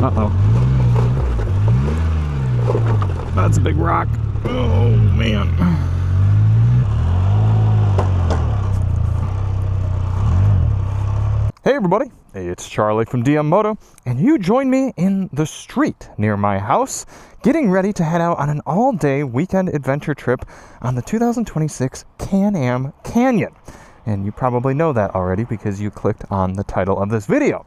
Uh-oh. That's a big rock. Oh, man. Hey, everybody. It's Charlie from Moto, and you join me in the street near my house, getting ready to head out on an all-day weekend adventure trip on the 2026 Can-Am Canyon. And you probably know that already because you clicked on the title of this video.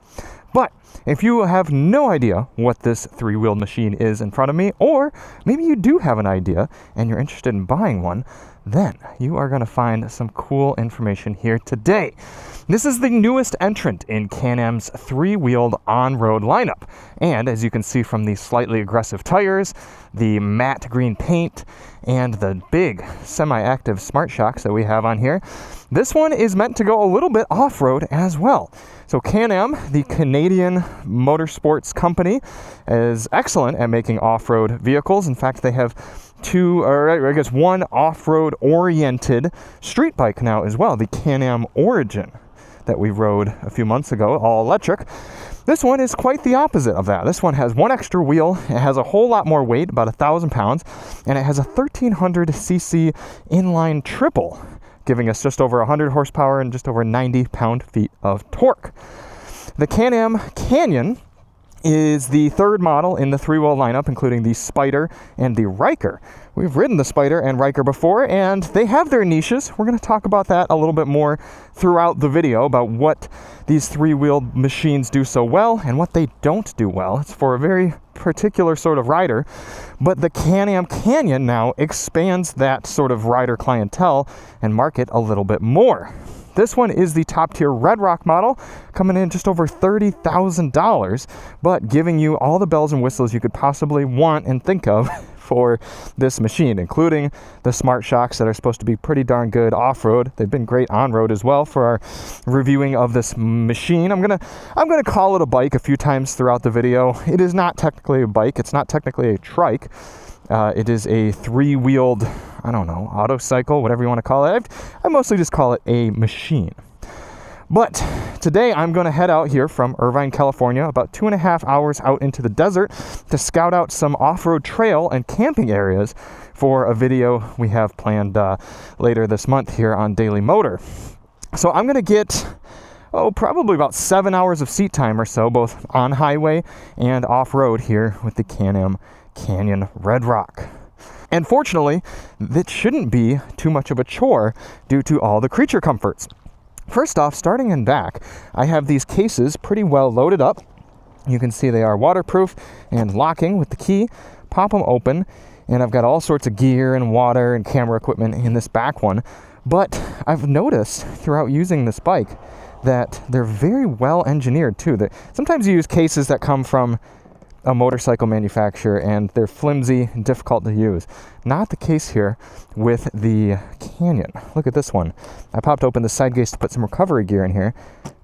But if you have no idea what this three-wheeled machine is in front of me, or maybe you do have an idea and you're interested in buying one, then you are going to find some cool information here today. This is the newest entrant in Can-Am's three-wheeled on-road lineup. And as you can see from the slightly aggressive tires, the matte green paint, and the big semi-active smart shocks that we have on here, this one is meant to go a little bit off-road as well. So Can-Am, the Canadian motorsports company, is excellent at making off-road vehicles. In fact, they have one off-road oriented street bike now as well, the Can-Am Origin that we rode a few months ago, all electric. This one is quite the opposite of that. This one has one extra wheel, it has a whole lot more weight, about 1,000 pounds, and it has a 1,300cc inline triple, giving us just over 100 horsepower and just over 90 pound-feet of torque. The Can-Am Canyon is the third model in the three-wheel lineup, including the Spider and the Ryker. We've ridden the Spider and Ryker before, and they have their niches. We're going to talk about that a little bit more throughout the video, about what these three-wheeled machines do so well and what they don't do well. It's for a very particular sort of rider, but the Can-Am Canyon now expands that sort of rider clientele and market a little bit more. This one is the top-tier Redrock model, coming in just over $30,000, but giving you all the bells and whistles you could possibly want and think of for this machine, including the smart shocks that are supposed to be pretty darn good off-road. They've been great on-road as well for our reviewing of this machine. I'm gonna call it a bike a few times throughout the video. It is not technically a bike. It's not technically a trike. It is a three-wheeled, I don't know, autocycle, whatever you want to call it. I mostly just call it a machine. But today I'm going to head out here from Irvine, California, about 2.5 hours out into the desert to scout out some off-road trail and camping areas for a video we have planned later this month here on Daily Motor. So I'm going to get probably about 7 hours of seat time or so, both on highway and off-road here with the Can-Am Canyon Redrock. And fortunately, it shouldn't be too much of a chore due to all the creature comforts. First off, starting in back, I have these cases pretty well loaded up. You can see they are waterproof and locking with the key. Pop them open, and I've got all sorts of gear and water and camera equipment in this back one. But I've noticed throughout using this bike that they're very well engineered too. Sometimes you use cases that come from a motorcycle manufacturer and they're flimsy and difficult to use. Not the case here with the Canyon. Look at this one. I popped open the side case to put some recovery gear in here,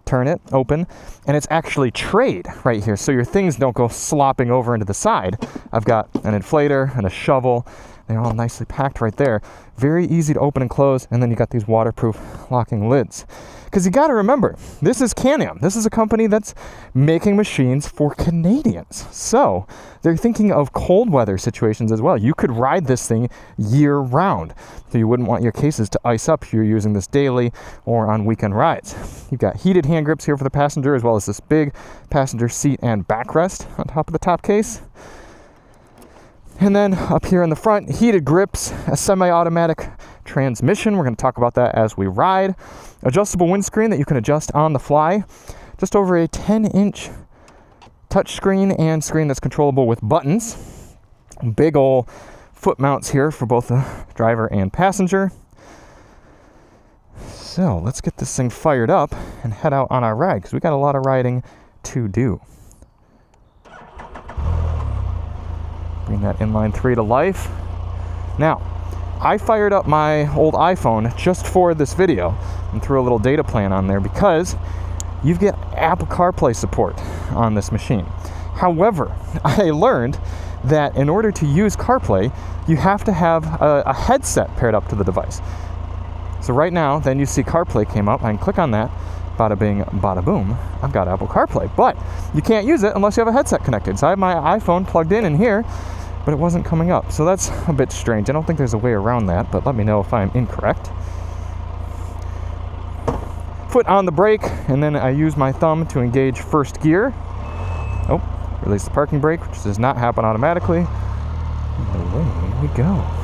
turn it open, and it's actually trayed right here, so your things don't go slopping over into the side. I've got an inflator and a shovel. They're all nicely packed right there. Very easy to open and close, and then you got these waterproof locking lids. Because you got to remember, this is Can-Am. This is a company that's making machines for Canadians. So they're thinking of cold weather situations as well. You could ride this thing year round. So you wouldn't want your cases to ice up if you're using this daily or on weekend rides. You've got heated hand grips here for the passenger, as well as this big passenger seat and backrest on top of the top case. And then up here in the front, heated grips, a semi-automatic transmission. We're going to talk about that as we ride. Adjustable windscreen that you can adjust on the fly. Just over a 10-inch touchscreen and screen that's controllable with buttons. Big ol' foot mounts here for both the driver and passenger. So let's get this thing fired up and head out on our ride, because we got a lot of riding to do. Bring that inline 3 to life. Now, I fired up my old iPhone just for this video and threw a little data plan on there because you've got Apple CarPlay support on this machine. However, I learned that in order to use CarPlay, you have to have a headset paired up to the device. So right now, then you see CarPlay came up. I can click on that. Bada bing, bada boom. I've got Apple CarPlay. But you can't use it unless you have a headset connected. So I have my iPhone plugged in here, but it wasn't coming up. So that's a bit strange. I don't think there's a way around that, but let me know if I'm incorrect. Foot on the brake, and then I use my thumb to engage first gear. Oh, release the parking brake, which does not happen automatically. And away we go.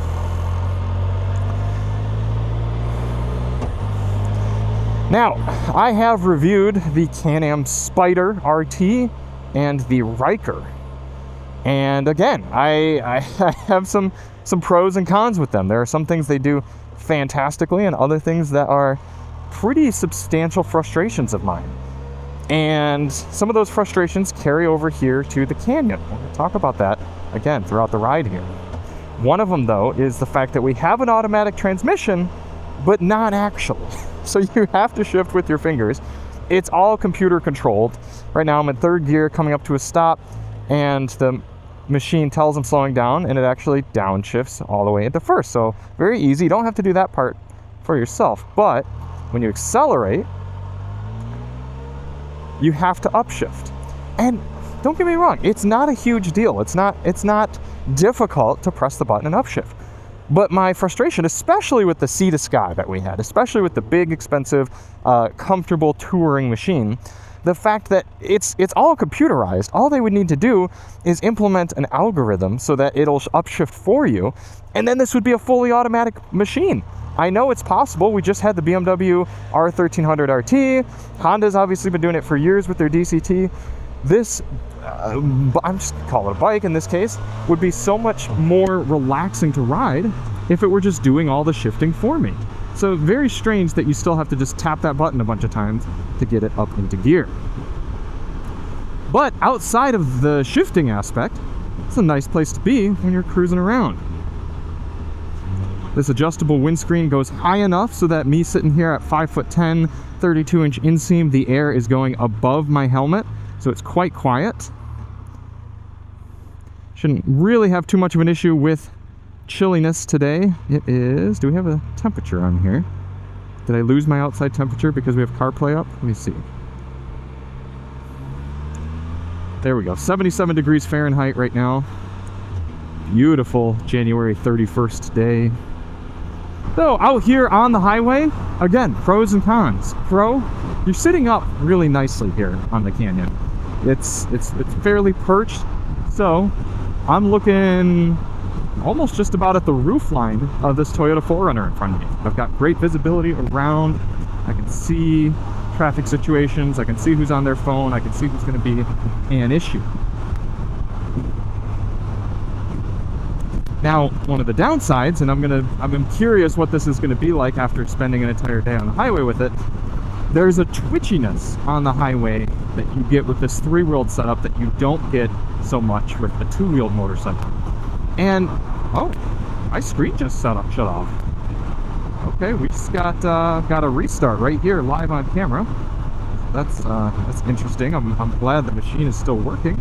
Now, I have reviewed the Can-Am Spyder RT and the Ryker. And again, I have some pros and cons with them. There are some things they do fantastically and other things that are pretty substantial frustrations of mine. And some of those frustrations carry over here to the Canyon. We're going to talk about that again throughout the ride here. One of them, though, is the fact that we have an automatic transmission, but not actually. So you have to shift with your fingers. It's all computer controlled. Right now I'm in third gear coming up to a stop, and the machine tells I'm slowing down, and it actually downshifts all the way into first. So very easy. You don't have to do that part for yourself. But when you accelerate, you have to upshift. And don't get me wrong, it's not a huge deal. It's not difficult to press the button and upshift. But my frustration, especially with the Sea to Sky that we had, especially with the big, expensive, comfortable touring machine, the fact that it's all computerized. All they would need to do is implement an algorithm so that it'll upshift for you, and then this would be a fully automatic machine. I know it's possible. We just had the BMW R1300 RT. Honda's obviously been doing it for years with their DCT. This, I'm just calling it a bike in this case, would be so much more relaxing to ride if it were just doing all the shifting for me. So very strange that you still have to just tap that button a bunch of times to get it up into gear. But outside of the shifting aspect, it's a nice place to be when you're cruising around. This adjustable windscreen goes high enough so that me sitting here at 5'10", 32-inch inseam, the air is going above my helmet, so it's quite quiet. Shouldn't really have too much of an issue with chilliness today. It is, do we have a temperature on here? Did I lose my outside temperature because we have CarPlay up? Let me see. There we go, 77 degrees Fahrenheit right now. Beautiful January 31st day. So out here on the highway, again, pros and cons. Pro, you're sitting up really nicely here on the Canyon. It's fairly perched, so I'm looking almost just about at the roof line of this Toyota 4Runner in front of me. I've got great visibility around. I can see traffic situations. I can see who's on their phone. I can see who's going to be an issue. Now, one of the downsides, and I'm curious what this is going to be like after spending an entire day on the highway with it, there's a twitchiness on the highway that you get with this three-wheeled setup that you don't get so much with the two-wheeled motorcycle. And, oh, my screen just shut off. Okay, we just got a restart right here live on camera. That's interesting. I'm glad the machine is still working.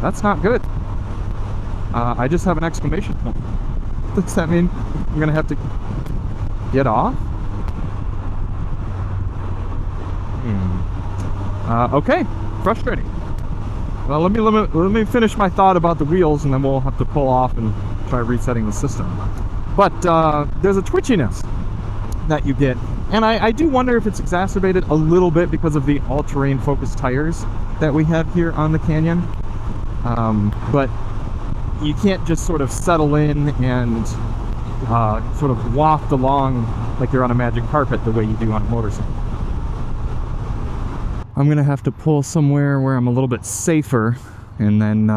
That's not good. I just have an exclamation point. Does that mean I'm gonna have to get off? Okay, frustrating. Well, let me finish my thought about the wheels, and then we'll have to pull off and try resetting the system. But there's a twitchiness that you get, and I do wonder if it's exacerbated a little bit because of the all-terrain focused tires that we have here on the Canyon. But you can't just sort of settle in and sort of waft along like you're on a magic carpet the way you do on a motorcycle. I'm gonna have to pull somewhere where I'm a little bit safer and then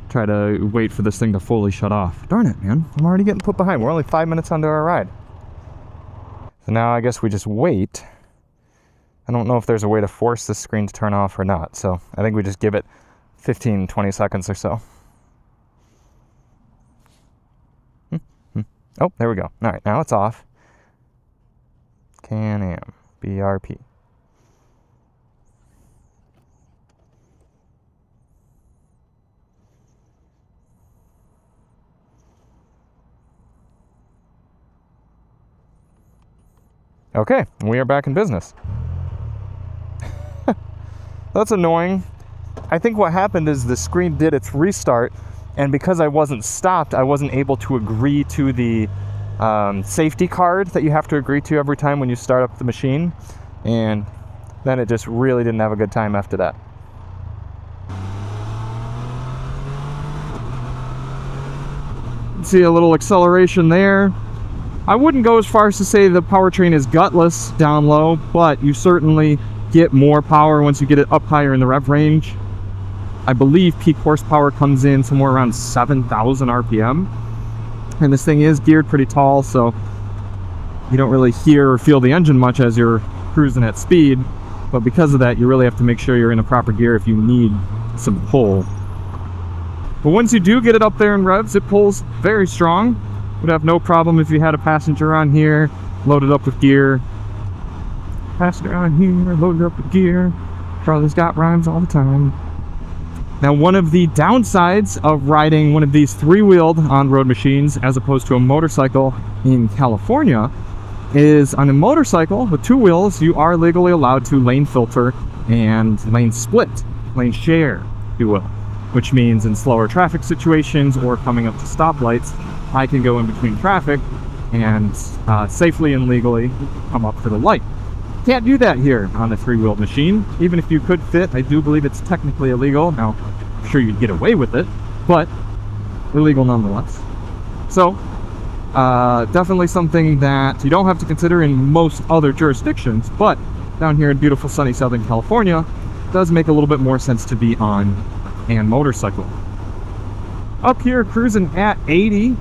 try to wait for this thing to fully shut off. Darn it, man. I'm already getting put behind. We're only 5 minutes onto our ride. So now I guess we just wait. I don't know if there's a way to force this screen to turn off or not, so I think we just give it 15, 20 seconds or so. Oh, there we go. All right, now it's off. Can-Am, BRP. Okay, we are back in business. That's annoying. I think what happened is the screen did its restart, and because I wasn't stopped, I wasn't able to agree to the safety card that you have to agree to every time when you start up the machine, and then it just really didn't have a good time after that. See a little acceleration there. I wouldn't go as far as to say the powertrain is gutless down low, but you certainly get more power once you get it up higher in the rev range. I believe peak horsepower comes in somewhere around 7,000 RPM. And this thing is geared pretty tall, so you don't really hear or feel the engine much as you're cruising at speed. But because of that, you really have to make sure you're in a proper gear if you need some pull. But once you do get it up there in revs, it pulls very strong. Would have no problem if you had a passenger on here, loaded up with gear. Passenger on here, loaded up with gear. Charlie's got rhymes all the time. Now, one of the downsides of riding one of these three-wheeled on-road machines as opposed to a motorcycle in California is on a motorcycle with two wheels, you are legally allowed to lane filter and lane split, lane share, if you will, which means in slower traffic situations or coming up to stoplights, I can go in between traffic and safely and legally come up to the light. Can't do that here on a three-wheeled machine. Even if you could fit, I do believe it's technically illegal. Now, I'm sure you'd get away with it, but illegal nonetheless. So, definitely something that you don't have to consider in most other jurisdictions, but down here in beautiful sunny Southern California, it does make a little bit more sense to be on a motorcycle. Up here, cruising at 80.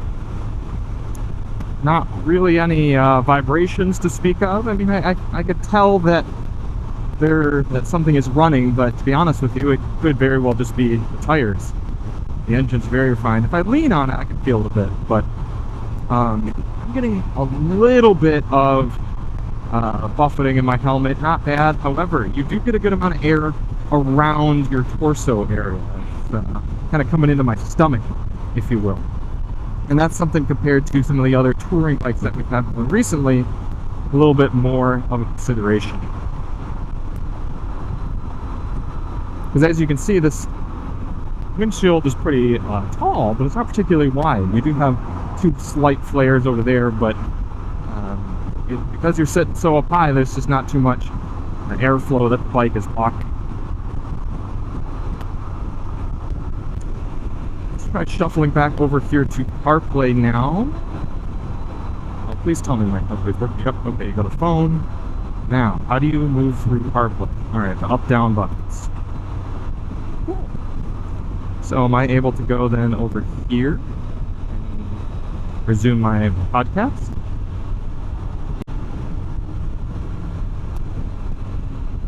Not really any vibrations to speak of. I mean, I could tell that that something is running, but to be honest with you, it could very well just be the tires. The engine's very refined. If I lean on it, I can feel it a bit, but I'm getting a little bit of buffeting in my helmet. Not bad. However, you do get a good amount of air around your torso area. It's kind of coming into my stomach, if you will. And that's something compared to some of the other touring bikes that we've had recently, a little bit more of a consideration. Because as you can see, this windshield is pretty tall, but it's not particularly wide. We do have two slight flares over there, but because you're sitting so up high, there's just not too much airflow that the bike is blocking. Try shuffling back over here to CarPlay now. Oh, please tell me my CarPlay's working. Yep, okay, you got a phone. Now, how do you move through CarPlay? Alright, the up-down buttons. Cool. So am I able to go then over here and resume my podcast?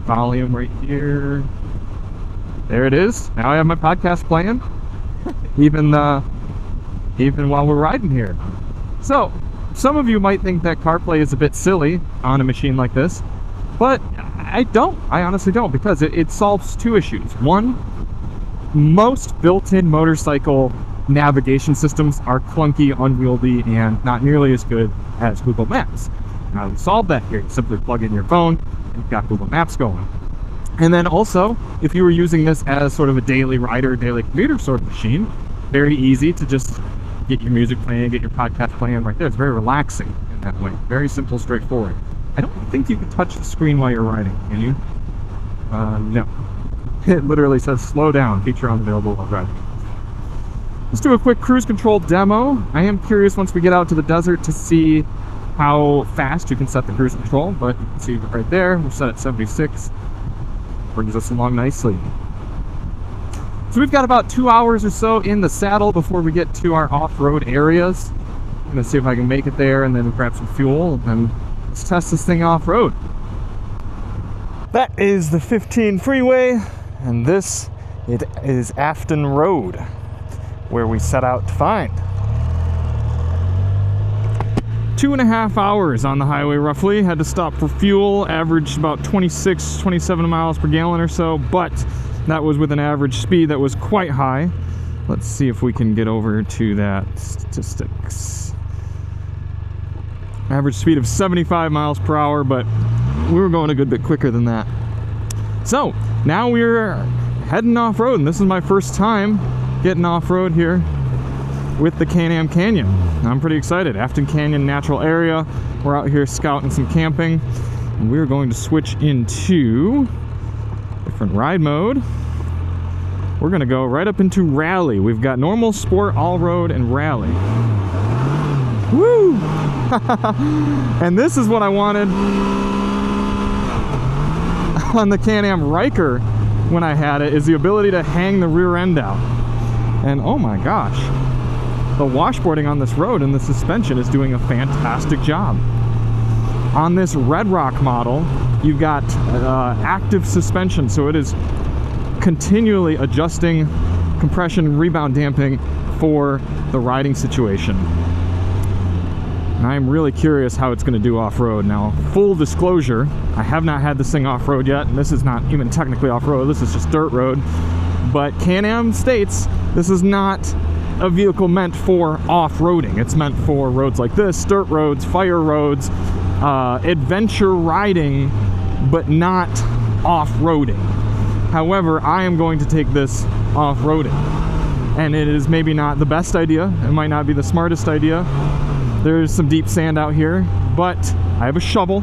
Volume right here. There it is. Now I have my podcast playing. Even while we're riding here. So, some of you might think that CarPlay is a bit silly on a machine like this, but I don't. I honestly don't, because it solves two issues. One, most built-in motorcycle navigation systems are clunky, unwieldy, and not nearly as good as Google Maps. Now, we solved that here. You simply plug in your phone, and you've got Google Maps going. And then also, if you were using this as sort of a daily rider, daily commuter sort of machine, very easy to just get your music playing, get your podcast playing right there. It's very relaxing in that way. Very simple, straightforward. I don't think you can touch the screen while you're riding, can you? No. It literally says slow down, feature unavailable while driving. Let's do a quick cruise control demo. I am curious once we get out to the desert to see how fast you can set the cruise control, but you can see right there, we're set at 76. Brings us along nicely. So we've got about 2 hours or so in the saddle before we get to our off-road areas. I'm gonna see if I can make it there and then grab some fuel, and then let's test this thing off-road. That is the 15 freeway, and this is Afton Road, where we set out to find. 2.5 hours on the highway roughly. Had to stop for fuel, averaged about 26, 27 miles per gallon or so, but that was with an average speed that was quite high. Let's see if we can get over to that statistics. Average speed of 75 miles per hour, but we were going a good bit quicker than that. So now we're heading off-road, and this is my first time getting off-road here with the Can-Am Canyon. I'm pretty excited. Afton Canyon Natural Area. We're out here scouting some camping, and we're going to switch into different ride mode. We're gonna go right up into rally. We've got normal, sport, all-road, and rally. Woo! And this is what I wanted on the Can-Am Riker when I had it, is the ability to hang the rear end out. And oh my gosh, the washboarding on this road and the suspension is doing a fantastic job. On this Redrock model, you've got active suspension, so it is continually adjusting compression and rebound damping for the riding situation. And I'm really curious how it's going to do off-road. Now, full disclosure, I have not had this thing off-road yet, and this is not even technically off-road, this is just dirt road. But Can-Am states this is not a vehicle meant for off-roading. It's meant for roads like this, dirt roads, fire roads, adventure riding, but not off-roading. However, I am going to take this off-roading. And it is maybe not the best idea. It might not be the smartest idea. There's some deep sand out here, but I have a shovel.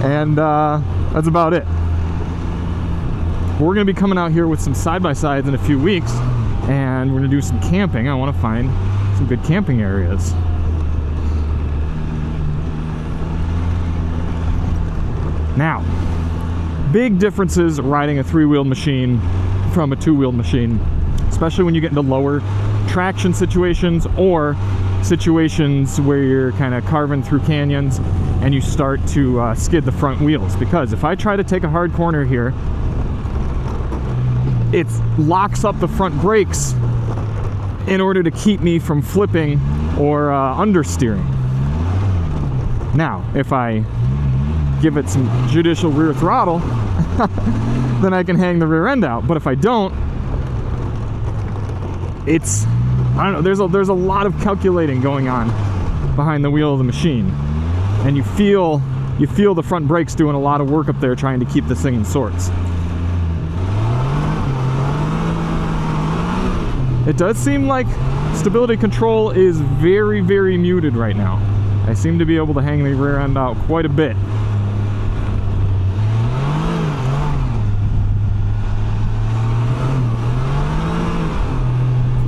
And that's about it. We're going to be coming out here with some side-by-sides in a few weeks, and we're going to do some camping. I want to find some good camping areas. Now, big differences riding a three-wheeled machine from a two-wheeled machine, especially when you get into lower traction situations or situations where you're kind of carving through canyons and you start to skid the front wheels. Because if I try to take a hard corner here, it locks up the front brakes in order to keep me from flipping or understeering. Now, if I give it some judicial rear throttle, then I can hang the rear end out. But if I don't, it's, I don't know, there's a lot of calculating going on behind the wheel of the machine, and you feel the front brakes doing a lot of work up there trying to keep this thing in sorts. It does seem like stability control is very, very muted right now. I seem to be able to hang the rear end out quite a bit.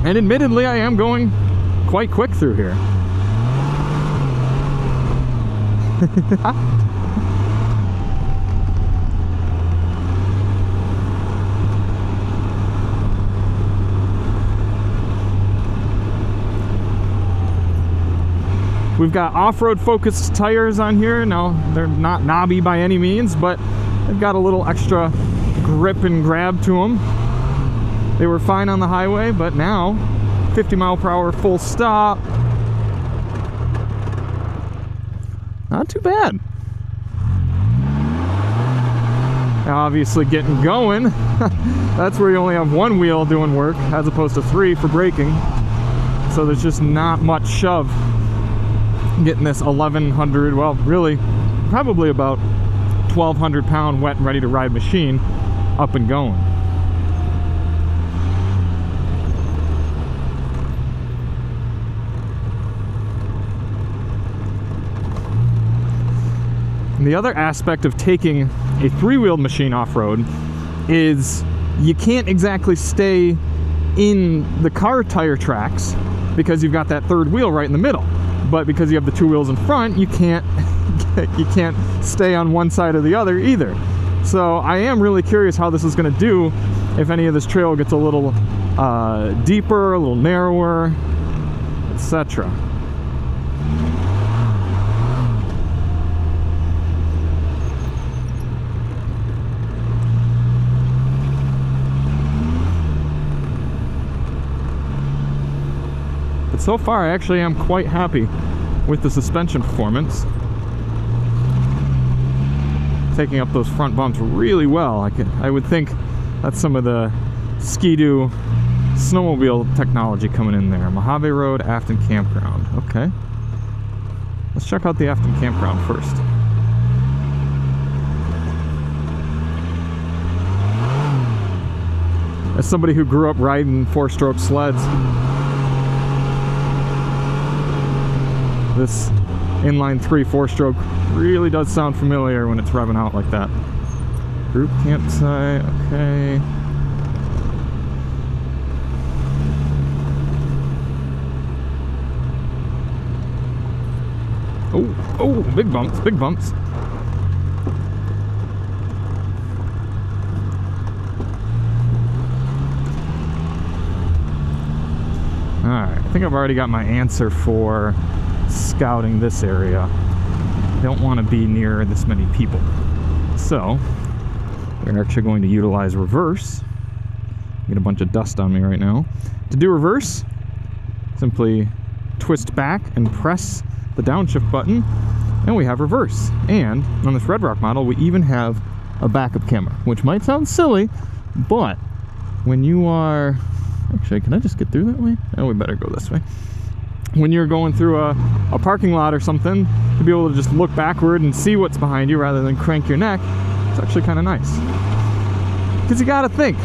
And admittedly, I am going quite quick through here. We've got off-road focused tires on here. Now, they're not knobby by any means, but they've got a little extra grip and grab to them. They were fine on the highway, but now 50 mile per hour full stop. Not too bad. Now obviously getting going, that's where you only have one wheel doing work as opposed to three for braking. So there's just not much shove getting this 1100, well really probably about 1200 pound wet and ready to ride machine up and going. And the other aspect of taking a three-wheeled machine off-road is you can't exactly stay in the car tire tracks because you've got that third wheel right in the middle. But because you have the two wheels in front, you can't stay on one side or the other either. So I am really curious how this is going to do if any of this trail gets a little deeper, a little narrower, etc. So far, I actually am quite happy with the suspension performance. Taking up those front bumps really well. I would think that's some of the Ski-Doo snowmobile technology coming in there. Mojave Road, Afton Campground. Okay. Let's check out the Afton campground first. As somebody who grew up riding 4-stroke sleds, this inline 3 4-stroke really does sound familiar when it's revving out like that. Group campsite, okay. Oh, big bumps, big bumps. Alright, I think I've already got my answer for scouting this area. I don't want to be near this many people. So, we're actually going to utilize reverse. Get a bunch of dust on me right now. To do reverse, simply twist back and press the downshift button, and we have reverse. And on this Redrock model, we even have a backup camera, which might sound silly, but when you are... Actually, can I just get through that way? Oh, we better go this way. When you're going through a parking lot or something, to be able to just look backward and see what's behind you rather than crank your neck, it's actually kind of nice. Because you gotta think,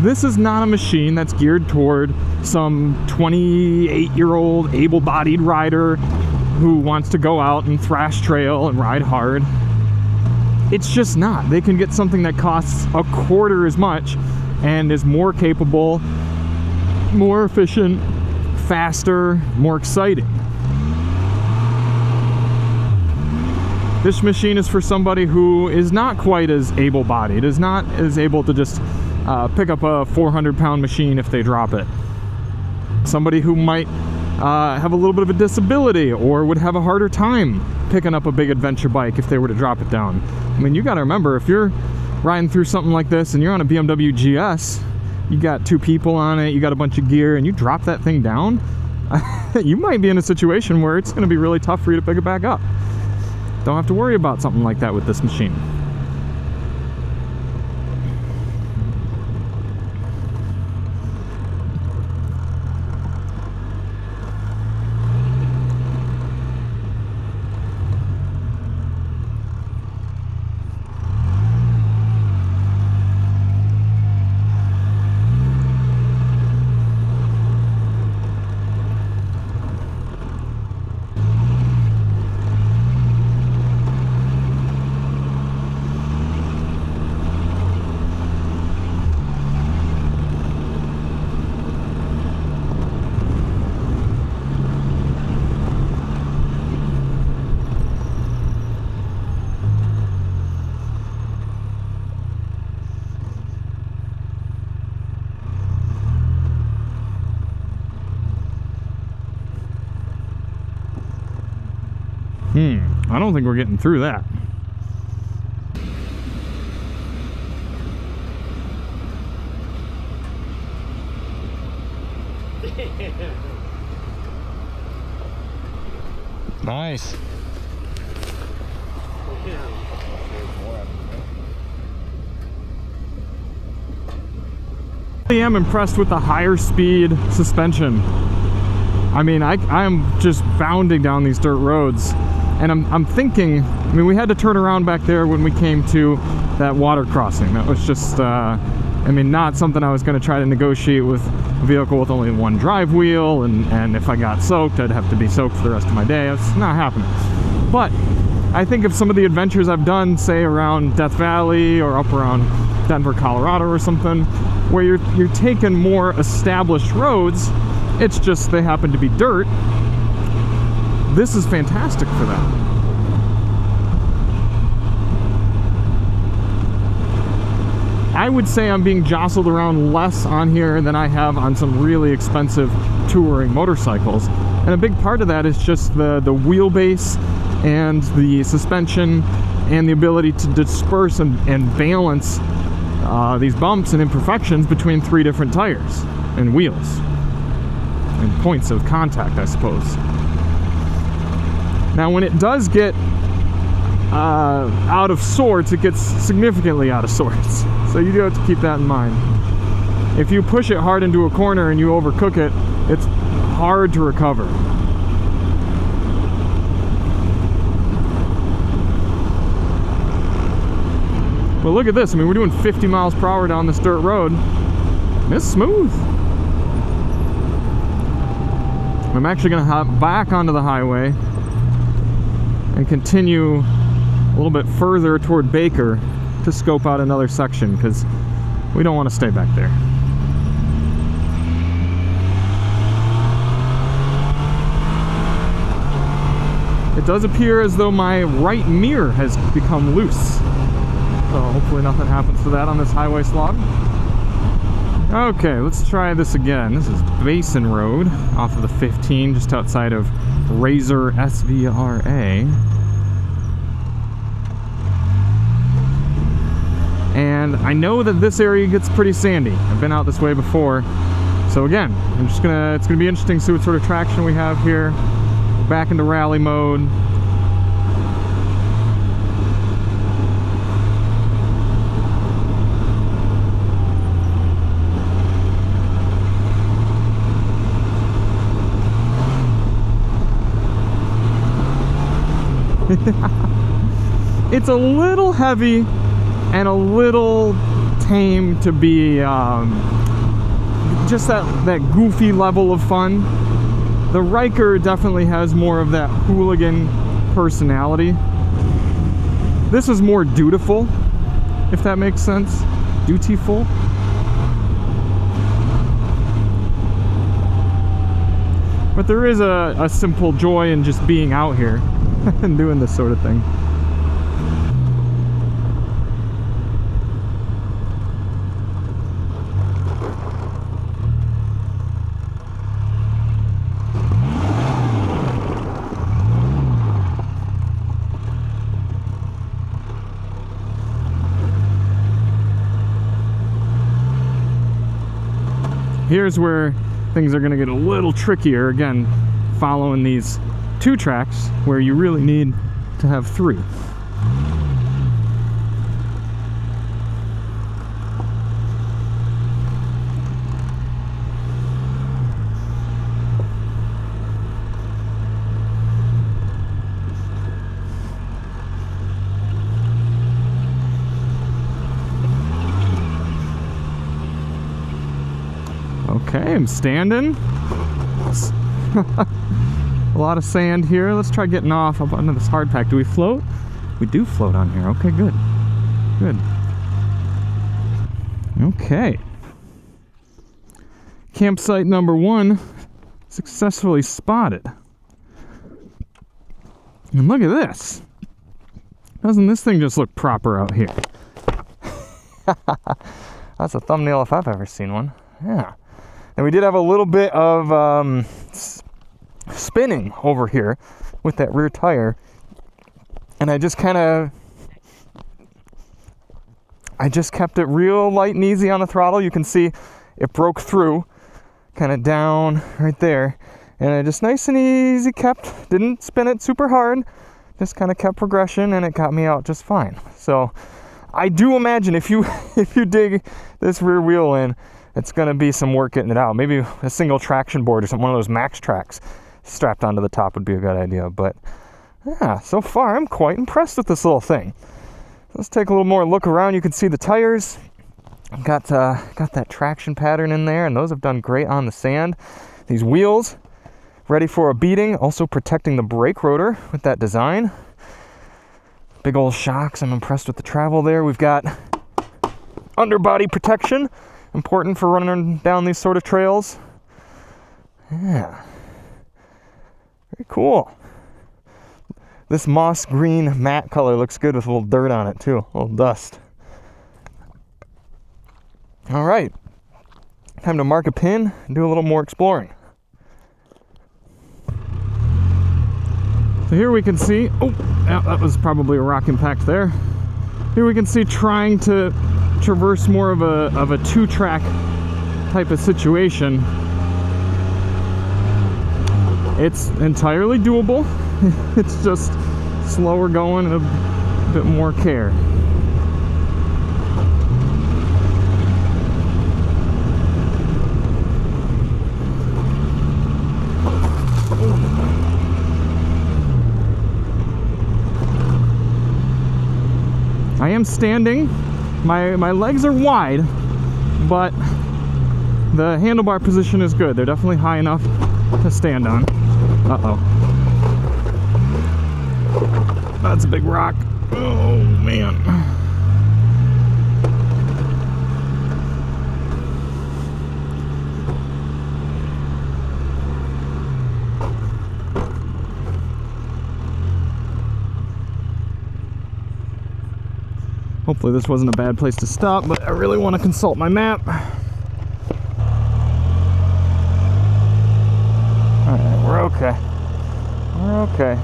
this is not a machine that's geared toward some 28-year-old able-bodied rider who wants to go out and thrash trail and ride hard. It's just not. They can get something that costs a quarter as much and is more capable, more efficient, faster, more exciting. This machine is for somebody who is not quite as able-bodied, is not as able to just pick up a 400-pound machine if they drop it. Somebody who might have a little bit of a disability or would have a harder time picking up a big adventure bike if they were to drop it down. I mean, you gotta remember, if you're riding through something like this and you're on a BMW GS, you got 2 people on it, you got a bunch of gear, and you drop that thing down, you might be in a situation where it's going to be really tough for you to pick it back up. Don't have to worry about something like that with this machine. I don't think we're getting through that. Nice. I am impressed with the higher speed suspension. I mean, I'm just bounding down these dirt roads, and I'm thinking, I mean, we had to turn around back there when we came to that water crossing. That was just, I mean, not something I was going to try to negotiate with a vehicle with only one drive wheel, and if I got soaked, I'd have to be soaked for the rest of my day. It's not happening. But I think of some of the adventures I've done, say around Death Valley or up around Denver, Colorado or something, where you're taking more established roads. It's just they happen to be dirt. This is fantastic for that. I would say I'm being jostled around less on here than I have on some really expensive touring motorcycles. And a big part of that is just the wheelbase and the suspension and the ability to disperse and balance these bumps and imperfections between 3 different tires and wheels. And points of contact, I suppose. Now, when it does get out of sorts, it gets significantly out of sorts. So you do have to keep that in mind. If you push it hard into a corner and you overcook it, it's hard to recover. but look at this. I mean, we're doing 50 miles per hour down this dirt road. It's smooth. I'm actually going to hop back onto the highway and continue a little bit further toward Baker to scope out another section, because we don't want to stay back there. It does appear as though my right mirror has become loose. So hopefully nothing happens to that on this highway slog. Okay, let's try this again. This is Basin Road off of the 15, just outside of Razor SVRA. And I know that this area gets pretty sandy. I've been out this way before. So again, it's gonna be interesting to see what sort of traction we have here. Back into rally mode. It's a little heavy and a little tame to be just that goofy level of fun. The Riker definitely has more of that hooligan personality. This is more dutiful, if that makes sense. Dutiful. But there is a simple joy in just being out here and doing this sort of thing. Here's where things are going to get a little trickier, again, following these 2 tracks where you really need to have 3. Okay, I'm standing. A lot of sand here. Let's try getting off up onto this hard pack. Do we float? We do float on here. Okay, good. Good. Okay. Campsite number 1 successfully spotted. And look at this. Doesn't this thing just look proper out here? That's a thumbnail if I've ever seen one. Yeah. And we did have a little bit of spinning over here with that rear tire. And I just kept it real light and easy on the throttle. You can see it broke through kind of down right there. And I just nice and easy didn't spin it super hard, just kind of kept progression, and it got me out just fine. So I do imagine if you dig this rear wheel in, it's going to be some work getting it out. Maybe a single traction board or something, one of those max tracks strapped onto the top would be a good idea. But yeah, so far I'm quite impressed with this little thing. Let's take a little more look around. You can see the tires. Got that traction pattern in there, and those have done great on the sand. These wheels, ready for a beating. Also protecting the brake rotor with that design. Big old shocks. I'm impressed with the travel there. We've got underbody protection. Important for running down these sort of trails. Yeah. Very cool. This moss green matte color looks good with a little dirt on it too, a little dust. All right. Time to mark a pin and do a little more exploring. So here we can see, that was probably a rock impact there. Here we can see trying to traverse more of a 2-track type of situation. It's entirely doable. It's just slower going and a bit more care. I am standing My legs are wide, but the handlebar position is good. They're definitely high enough to stand on. Uh-oh. That's a big rock. Oh, man. Hopefully this wasn't a bad place to stop, but I really want to consult my map. Alright, we're okay. We're okay.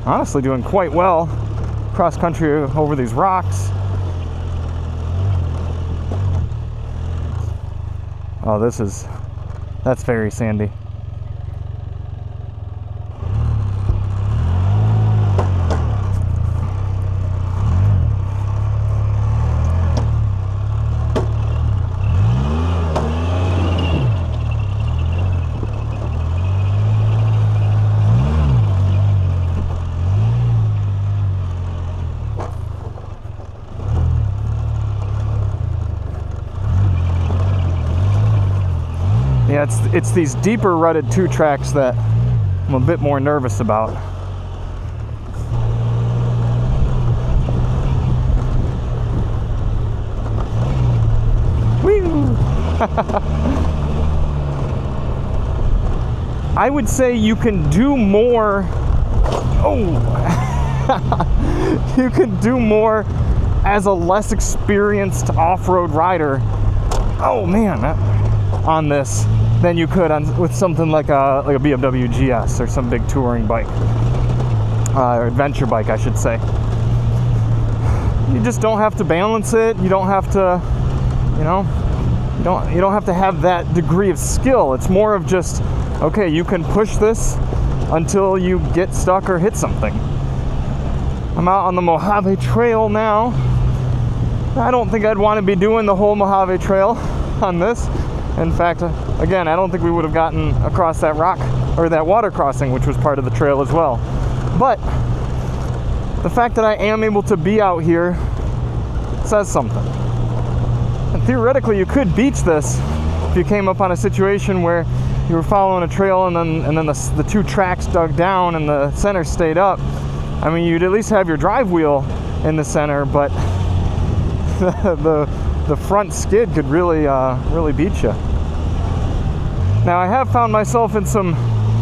Honestly doing quite well cross country over these rocks. Oh, that's very sandy. Yeah, it's these deeper rutted 2 tracks that I'm a bit more nervous about. Woo! I would say you can do more. Oh, you can do more as a less experienced off-road rider. Oh man, on this than you could with something like a BMW GS or some big touring bike, or adventure bike, I should say. You just don't have to balance it. You don't have to, you don't have to have that degree of skill. It's more of just, okay, you can push this until you get stuck or hit something. I'm out on the Mojave Trail now. I don't think I'd want to be doing the whole Mojave Trail on this. In fact, again, I don't think we would have gotten across that rock or that water crossing, which was part of the trail as well. But the fact that I am able to be out here says something. And theoretically, you could beach this if you came up on a situation where you were following a trail and then the 2 tracks dug down and the center stayed up. I mean, you'd at least have your drive wheel in the center, but the front skid could really beat you. Now I have found myself in some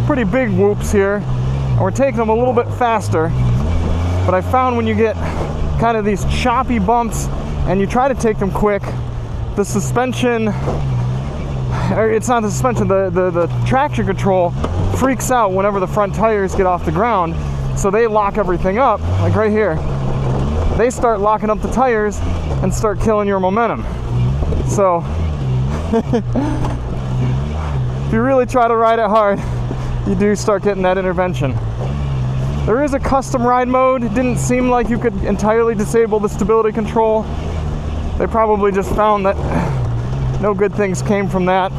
pretty big whoops here, and we're taking them a little bit faster, but I found when you get kind of these choppy bumps and you try to take them quick, the suspension, or it's not the suspension, the traction control freaks out whenever the front tires get off the ground, so they lock everything up, like right here. They start locking up the tires and start killing your momentum. So if you really try to ride it hard, you do start getting that intervention. There is a custom ride mode. It didn't seem like you could entirely disable the stability control. They probably just found that no good things came from that.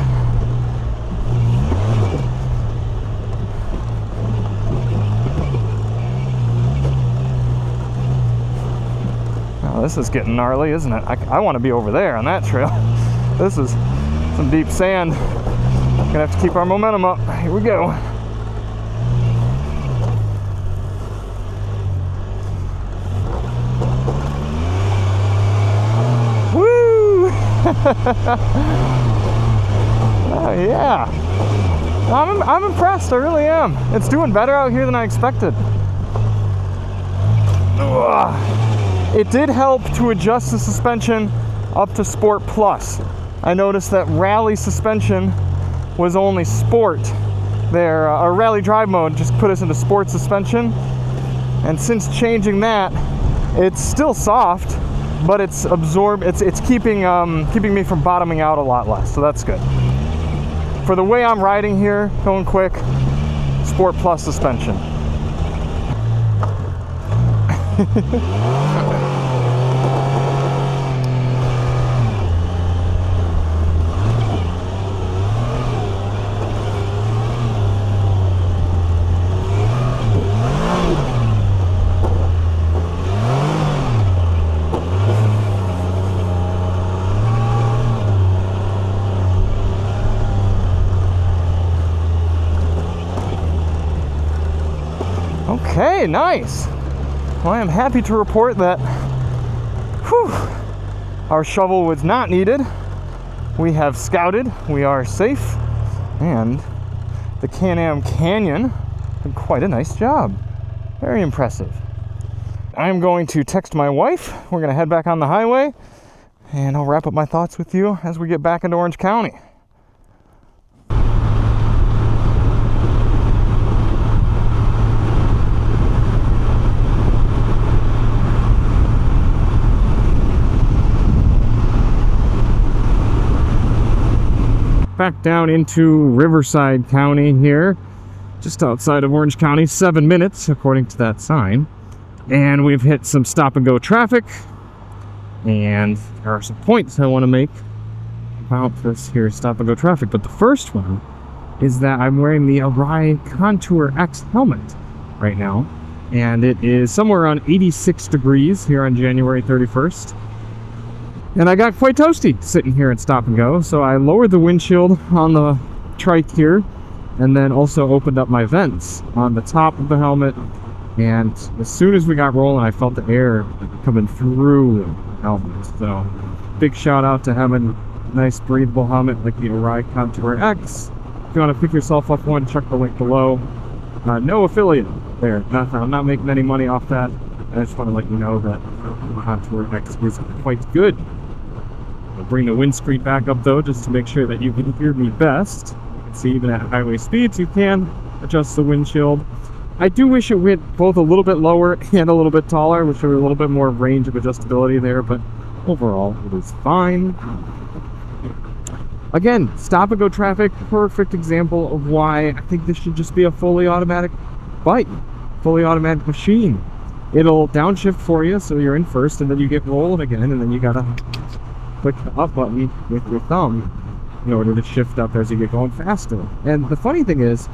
Oh, this is getting gnarly, isn't it? I want to be over there on that trail. This is some deep sand. Gonna have to keep our momentum up. Here we go. Woo! Oh yeah. I'm impressed. I really am. It's doing better out here than I expected. Ugh. It did help to adjust the suspension up to Sport Plus. I noticed that rally suspension was only sport there. Our rally drive mode just put us into sport suspension, and since changing that, it's still soft, but it's keeping me from bottoming out a lot less, so that's good. For the way I'm riding here, going quick, Sport Plus suspension. Okay, nice. Well, I am happy to report that our shovel was not needed. We have scouted, we are safe, and the Can-Am Canyon did quite a nice job. Very impressive. I'm going to text my wife. We're going to head back on the highway, and I'll wrap up my thoughts with you as we get back into Orange County. Back down into Riverside County here, just outside of Orange County, 7 minutes according to that sign. And we've hit some stop and go traffic, and there are some points I want to make about this here stop and go traffic. But the first one is that I'm wearing the Arai Contour X helmet right now, and it is somewhere around 86 degrees here on January 31st. And I got quite toasty sitting here at stop and go, so I lowered the windshield on the trike here, and then also opened up my vents on the top of the helmet. And as soon as we got rolling, I felt the air coming through the helmet. So big shout out to having a nice breathable helmet like the Arai Contour X. If you want to pick yourself up one, check the link below. No affiliate there. I'm not making any money off that. I just want to let you know that the Contour X is quite good. I'll bring the windscreen back up though, just to make sure that you can hear me best. You can see even at highway speeds, you can adjust the windshield. I do wish it went both a little bit lower and a little bit taller, which would a little bit more range of adjustability there, but overall it is fine. Again, stop and go traffic, perfect example of why I think this should just be a fully automatic bike, fully automatic machine. It'll downshift for you so you're in first, and then you get rolling again, and then you gotta click the up button with your thumb in order to shift up as you get going faster. And the funny thing is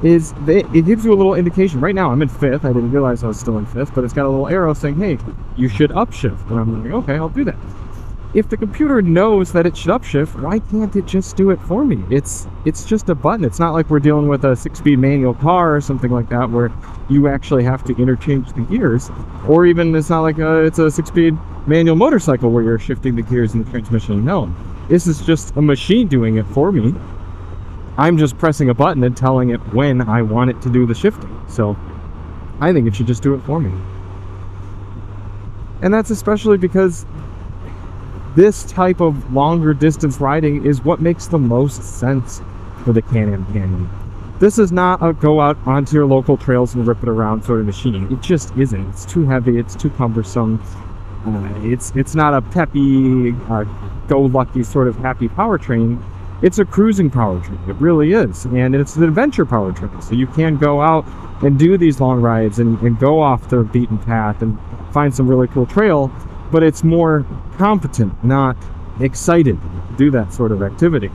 it gives you a little indication. Right now I'm in fifth. I didn't realize I was still in fifth, but it's got a little arrow saying, hey, you should upshift. And I'm like, okay, I'll do that. If the computer knows that it should upshift, why can't it just do it for me? It's just a button. It's not like we're dealing with a 6-speed manual car or something like that where you actually have to interchange the gears, or even it's not like it's a 6-speed manual motorcycle where you're shifting the gears in the transmission. No, this is just a machine doing it for me. I'm just pressing a button and telling it when I want it to do the shifting. So I think it should just do it for me. And that's especially because this type of longer distance riding is what makes the most sense for the Can-Am Canyon. This is not a go out onto your local trails and rip it around sort of machine. It just isn't. It's too heavy. It's too cumbersome. It's not a peppy, go-lucky sort of happy powertrain. It's a cruising powertrain. It really is. And it's an adventure powertrain. So you can go out and do these long rides and go off the beaten path and find some really cool trail, but it's more competent, not excited to do that sort of activity.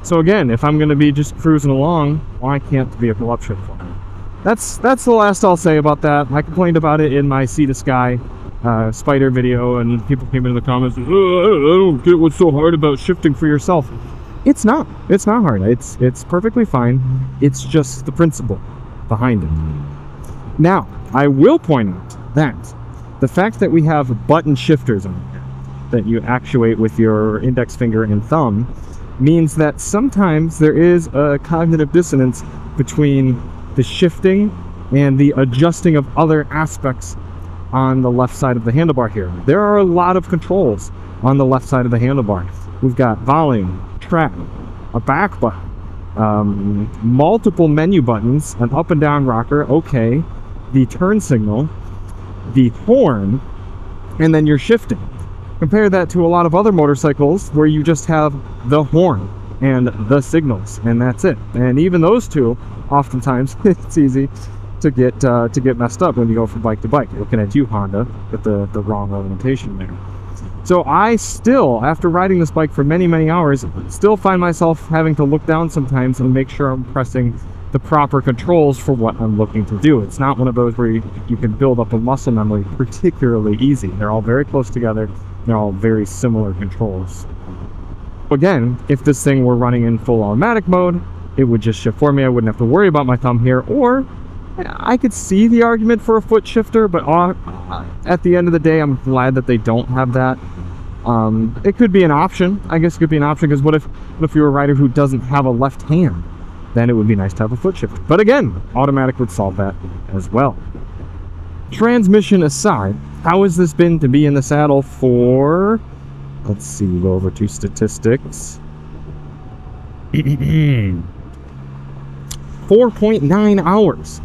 So again, if I'm going to be just cruising along, why can't the vehicle upshift for me? That's the last I'll say about that. I complained about it in my Sea to Sky spider video, and people came into the comments and, I don't get what's so hard about shifting for yourself. It's not hard. It's perfectly fine. It's just the principle behind it. Now, I will point out that the fact that we have button shifters on here that you actuate with your index finger and thumb means that sometimes there is a cognitive dissonance between the shifting and the adjusting of other aspects on the left side of the handlebar here. There are a lot of controls on the left side of the handlebar. We've got volume, track, a back button, multiple menu buttons, an up and down rocker, okay, the turn signal, the horn, and then you're shifting. Compare that to a lot of other motorcycles where you just have the horn and the signals, and that's it. And even those two, oftentimes, it's easy to get messed up when you go from bike to bike. Looking at you, Honda, with the wrong orientation there. So I still, after riding this bike for many, many hours, still find myself having to look down sometimes and make sure I'm pressing the proper controls for what I'm looking to do. It's not one of those where you can build up a muscle memory particularly easy. They're all very close together. They're all very similar controls. Again, if this thing were running in full automatic mode, it would just shift for me. I wouldn't have to worry about my thumb here, or I could see the argument for a foot shifter, but at the end of the day, I'm glad that they don't have that. It could be an option. I guess it could be an option, because what if you're a rider who doesn't have a left hand? Then it would be nice to have a foot shifter. But again, automatic would solve that as well. Transmission aside, how has this been to be in the saddle for, let's see, we'll go over to statistics. 4.9 hours.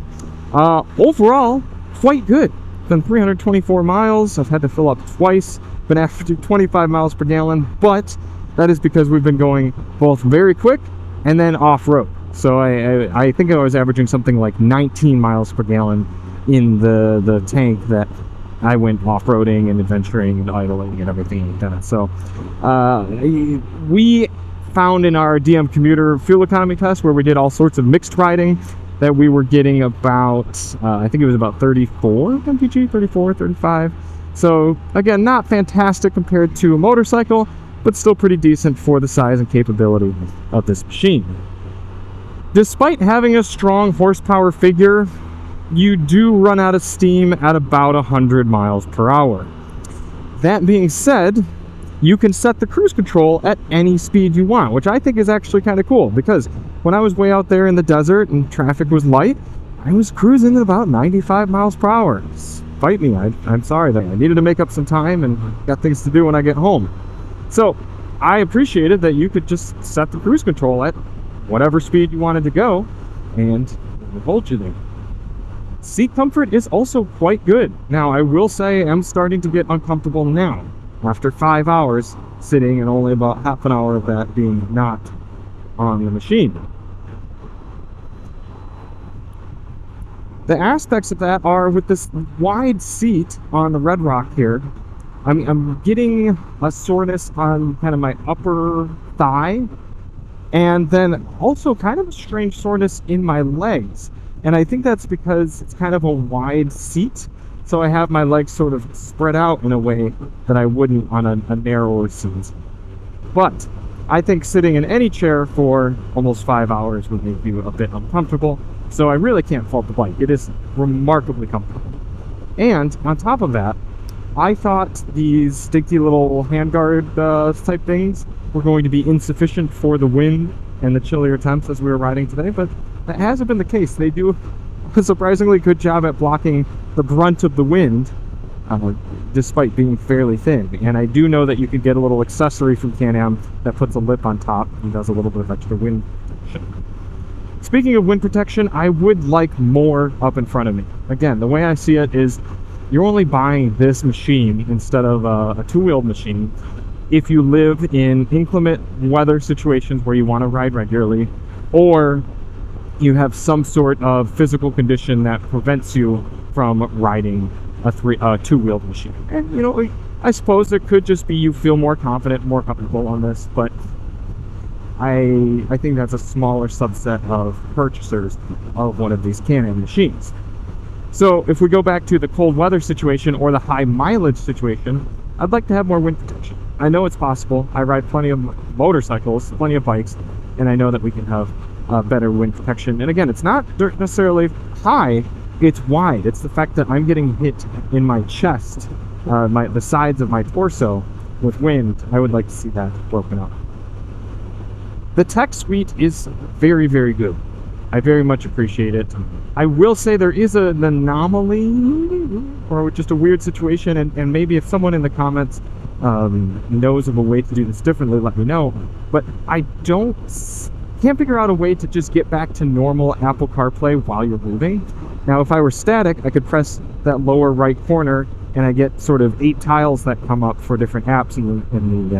Overall, quite good. Been 324 miles. I've had to fill up twice. Been averaging 25 miles per gallon, but that is because we've been going both very quick and then off-road. So I think I was averaging something like 19 miles per gallon in the tank that I went off-roading and adventuring and idling and everything like that. So we found in our DM commuter fuel economy test, where we did all sorts of mixed riding, that we were getting about, I think it was about 34 mpg, 34, 35. So again, not fantastic compared to a motorcycle, but still pretty decent for the size and capability of this machine. Despite having a strong horsepower figure, you do run out of steam at about 100 miles per hour. That being said, you can set the cruise control at any speed you want, which I think is actually kind of cool, because when I was way out there in the desert and traffic was light, I was cruising at about 95 miles per hour. Fight me, I'm sorry that I needed to make up some time and got things to do when I get home. So I appreciated that you could just set the cruise control at whatever speed you wanted to go, and it would hold you there. Seat comfort is also quite good. Now, I will say I'm starting to get uncomfortable now, after 5 hours sitting and only about half an hour of that being not on the machine. The aspects of that are, with this wide seat on the Redrock here, I'm getting a soreness on kind of my upper thigh, and then also kind of a strange soreness in my legs. And I think that's because it's kind of a wide seat, so I have my legs sort of spread out in a way that I wouldn't on a narrower seat. But I think sitting in any chair for almost 5 hours would make you a bit uncomfortable, so I really can't fault the bike. It is remarkably comfortable. And on top of that, I thought these stinky little handguard type things were going to be insufficient for the wind and the chillier temps as we were riding today, but that hasn't been the case. They do a surprisingly good job at blocking the brunt of the wind, despite being fairly thin. And I do know that you can get a little accessory from Can-Am that puts a lip on top and does a little bit of extra wind protection. Speaking of wind protection, I would like more up in front of me. Again, the way I see it is, you're only buying this machine instead of a two-wheeled machine if you live in inclement weather situations where you want to ride regularly, or you have some sort of physical condition that prevents you from riding a two-wheeled machine. And you know, I suppose it could just be you feel more confident, more comfortable on this, but I think that's a smaller subset of purchasers of one of these Can-Am machines. So if we go back to the cold weather situation or the high mileage situation, I'd like to have more wind protection. I know it's possible. I ride plenty of motorcycles, plenty of bikes, and I know that we can have better wind protection. And again, it's not necessarily high, it's wide. It's the fact that I'm getting hit in my chest, the sides of my torso with wind. I would like to see that broken up. The tech suite is very, very good. I very much appreciate it. I will say there is an anomaly, or just a weird situation, and maybe if someone in the comments knows of a way to do this differently, let me know. But I can't figure out a way to just get back to normal Apple CarPlay while you're moving. Now, if I were static, I could press that lower right corner, and I get sort of 8 tiles that come up for different apps in the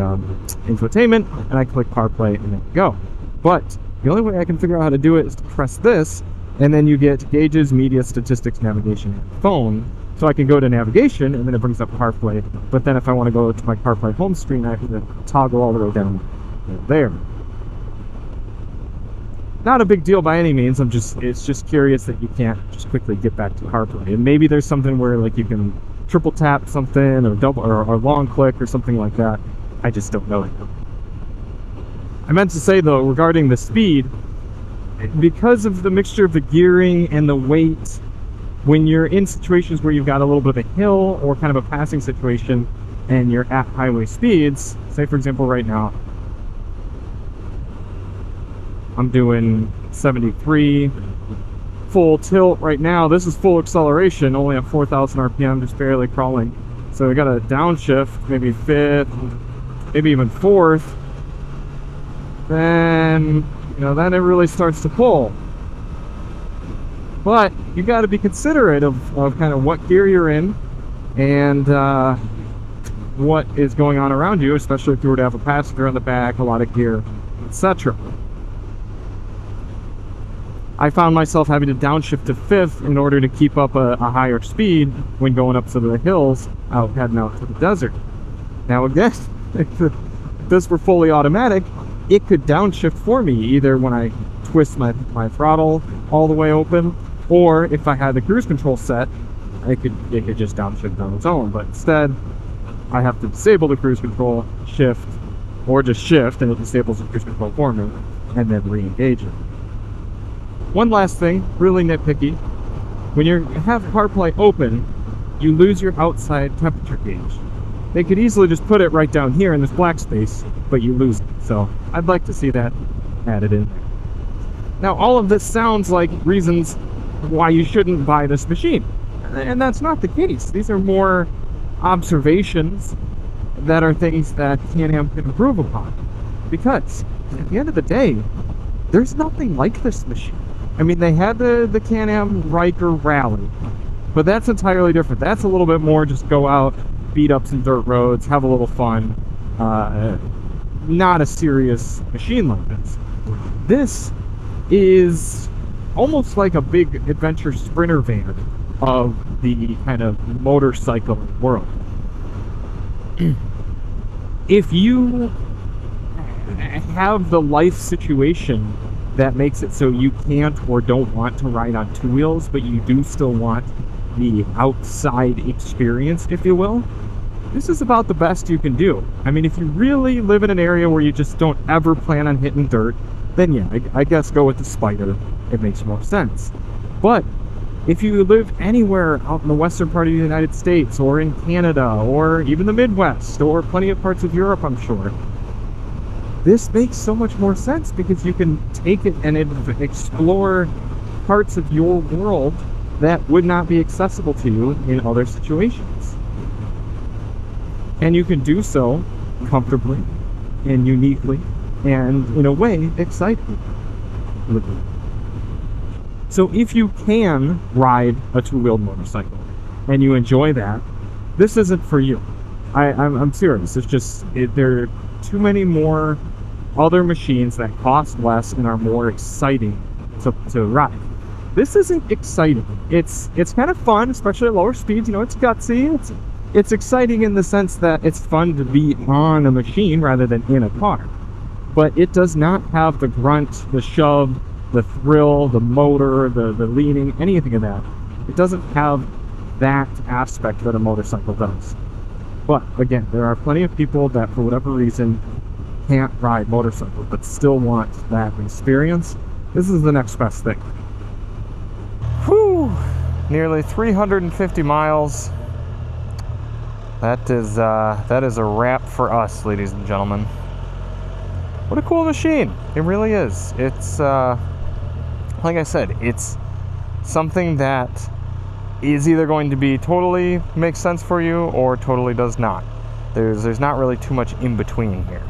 infotainment, and I click CarPlay, and there you go. But the only way I can figure out how to do it is to press this, and then you get gauges, media, statistics, navigation, and phone. So I can go to navigation, and then it brings up CarPlay. But then if I want to go to my CarPlay home screen, I have to toggle all the way down there. Not a big deal by any means. It's just curious that you can't just quickly get back to CarPlay. And maybe there's something where like you can triple tap something, or double or long click or something like that. I just don't know. I meant to say though, regarding the speed, because of the mixture of the gearing and the weight, when you're in situations where you've got a little bit of a hill or kind of a passing situation and you're at highway speeds, say for example right now, I'm doing 73 full tilt right now. This is full acceleration, only at 4,000 RPM, just barely crawling. So we got a downshift, maybe fifth, maybe even fourth. Then, then it really starts to pull. But you got to be considerate of kind of what gear you're in and what is going on around you, especially if you were to have a passenger in the back, a lot of gear, etc. I found myself having to downshift to fifth in order to keep up a higher speed when going up to the hills, heading out to the desert. Now again, if this were fully automatic, it could downshift for me, either when I twist my throttle all the way open, or if I had the cruise control set, it could just downshift on its own. But instead, I have to disable the cruise control, shift, or just shift, and it disables the cruise control for me, and then re-engage it. One last thing, really nitpicky, when you have CarPlay open, you lose your outside temperature gauge. They could easily just put it right down here in this black space, but you lose it. So I'd like to see that added in there. Now, all of this sounds like reasons why you shouldn't buy this machine, and that's not the case. These are more observations that are things that Can-Am can improve upon, because at the end of the day, there's nothing like this machine. I mean, they had the Can-Am Riker Rally, but that's entirely different. That's a little bit more just go out, beat up some dirt roads, have a little fun. Not a serious machine like this. This is almost like a big adventure sprinter van of the kind of motorcycle world. If you have the life situation that makes it so you can't or don't want to ride on two wheels, but you do still want the outside experience, if you will, this is about the best you can do. I mean, if you really live in an area where you just don't ever plan on hitting dirt, then yeah, I guess go with the Spider. It makes more sense. But if you live anywhere out in the western part of the United States, or in Canada, or even the Midwest, or plenty of parts of Europe, I'm sure, this makes so much more sense, because you can take it and explore parts of your world that would not be accessible to you in other situations. And you can do so comfortably and uniquely and, in a way, exciting. So if you can ride a two-wheeled motorcycle and you enjoy that, this isn't for you. I'm serious. It's just, there are too many more other machines that cost less and are more exciting to ride. This isn't exciting. It's kind of fun, especially at lower speeds. It's gutsy. It's exciting in the sense that it's fun to be on a machine rather than in a car. But it does not have the grunt, the shove, the thrill, the motor, the leaning, anything of that. It doesn't have that aspect that a motorcycle does. But again, there are plenty of people that for whatever reason can't ride motorcycles but still want that experience. This is the next best thing. Whew! Nearly 350 miles. That is a wrap for us, ladies and gentlemen. What a cool machine. It really is. It's like I said, it's something that is either going to be totally makes sense for you or totally does not. There's not really too much in between here.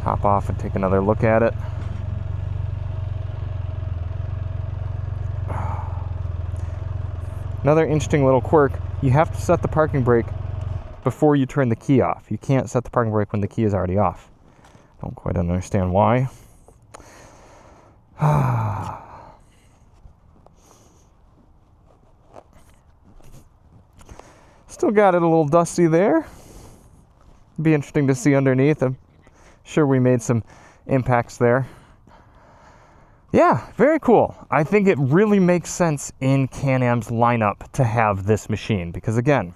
Hop off and take another look at it. Another interesting little quirk, you have to set the parking brake before you turn the key off. You can't set the parking brake when the key is already off. Don't quite understand why. Still got it a little dusty there. Be interesting to see underneath. I'm sure we made some impacts there. Yeah, very cool. I think it really makes sense in Can-Am's lineup to have this machine because, again,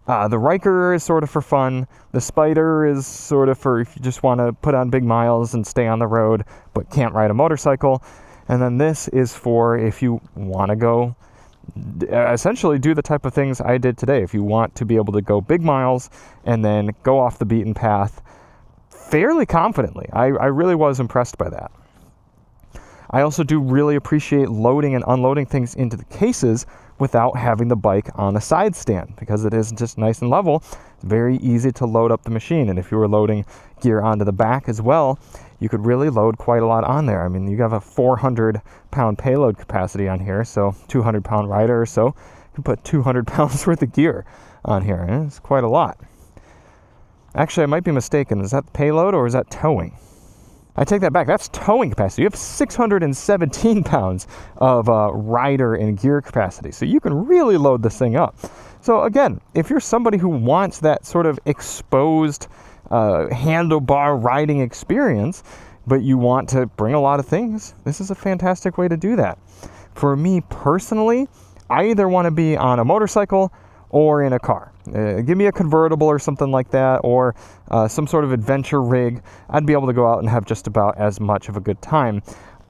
The Riker is sort of for fun. The Spider is sort of for if you just want to put on big miles and stay on the road but can't ride a motorcycle. And then this is for if you want to go essentially do the type of things I did today. If you want to be able to go big miles and then go off the beaten path fairly confidently. I really was impressed by that. I also do really appreciate loading and unloading things into the cases without having the bike on a side stand, because it is just nice and level. It's very easy to load up the machine, and if you were loading gear onto the back as well, you could really load quite a lot on there. I mean, you have a 400-pound payload capacity on here, so 200-pound rider or so, you can put 200 pounds worth of gear on here, and it's quite a lot. Actually, I might be mistaken. Is that payload or is that towing? I take that back. That's towing capacity. You have 617 pounds of rider and gear capacity. So you can really load this thing up. So again, if you're somebody who wants that sort of exposed handlebar riding experience, but you want to bring a lot of things, this is a fantastic way to do that. For me personally, I either want to be on a motorcycle or in a car. Give me a convertible or something like that, or some sort of adventure rig. I'd be able to go out and have just about as much of a good time.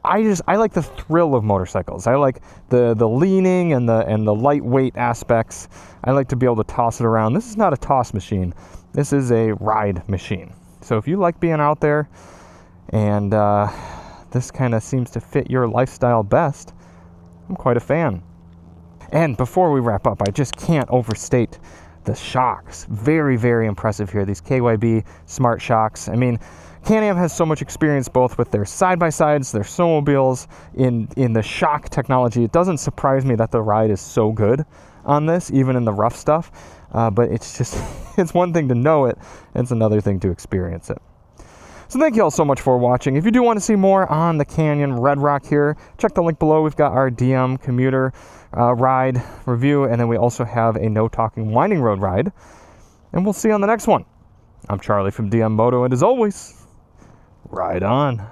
I like the thrill of motorcycles. I like the leaning and the lightweight aspects. I like to be able to toss it around. This is not a toss machine. This is a ride machine. So if you like being out there and this kind of seems to fit your lifestyle best, I'm quite a fan. And before we wrap up, I just can't overstate the shocks. Very, very impressive here. These KYB smart shocks. I mean, Can-Am has so much experience both with their side-by-sides, their snowmobiles, in the shock technology. It doesn't surprise me that the ride is so good on this, even in the rough stuff. But it's just, it's one thing to know it, it's another thing to experience it. So thank you all so much for watching. If you do want to see more on the Canyon Redrock here, check the link below. We've got our DM commuter ride review, and then we also have a no talking winding road ride. And we'll see you on the next one. I'm Charlie from DM Moto, and as always, ride on.